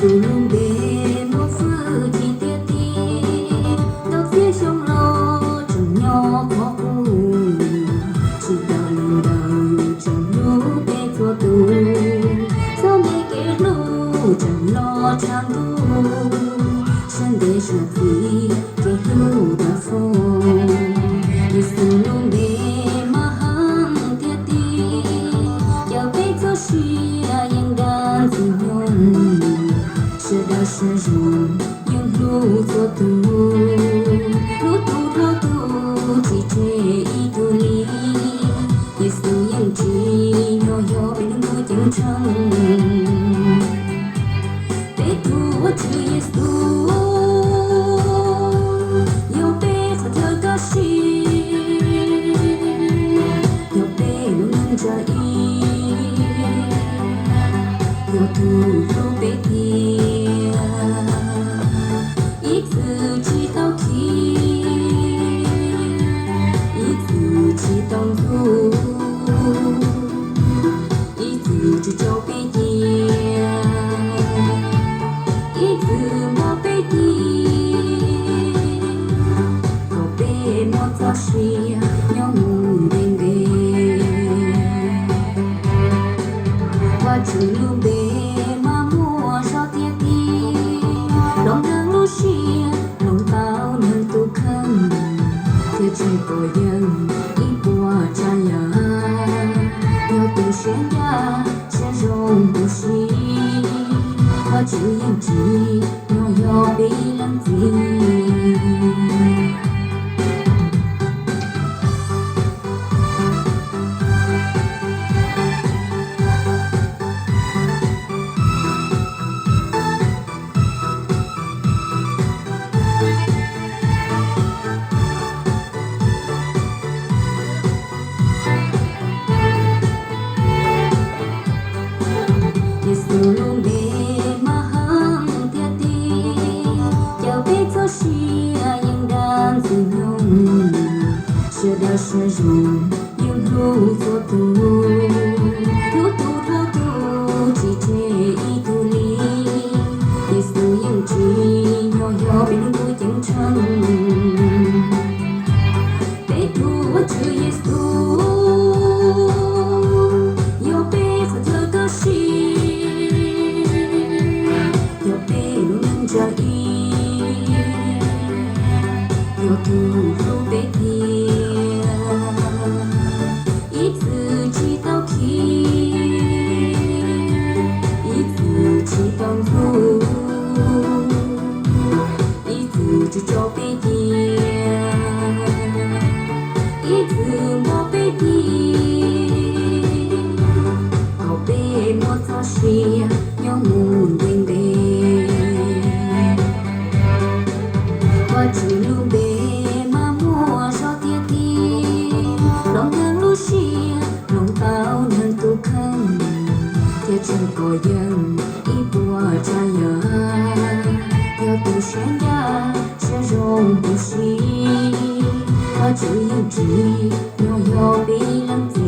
Tulung bề một phư thì tia tia đâu phía trong lo trong nhỏ khó u chỉ đàn đầu trong lúc bê thua tu sao mẹ kể lu trong lo trang tu chân để cho phi kể lu đã phô đi tulung bề mà hăng tia tia giờ bê cho xia yang đàn tình nhung是用路做度，路途绕度，记着一度里，耶稣应记，悠悠被能够进城，被度我主耶稣，又被他的高兴，又被路能着意，又度路被提。只找被跌，一次莫被跌，可被莫遭水，要木边边，我只路边嘛莫少跌跌，龙能路线，龙道能渡坑，铁锤个人一波扎呀，要渡悬崖。容不息，我只应记，我要被冷静。tulung bề mà hăng tia tia dạo biết cho xia yang đang tình nhung chưa đã sử dụng những lúc vô tu chỉ thế ý tu lý Giêsu yang chỉ nhỏ nhỏ bên núi chân trăng để tu với Chúa Giêsu yêu bé và thơ ca sĩ有杜甫被贴，一字记到起，一字记到路，一字只找被贴，一字莫被贴，高被莫早睡，要木定定，我只路被。Chân có dân ý bùa cha ya theo tu sáng ya sẽ rong tu si hoa chữ yên chỉ nhỏ nhỏ bị lắm gì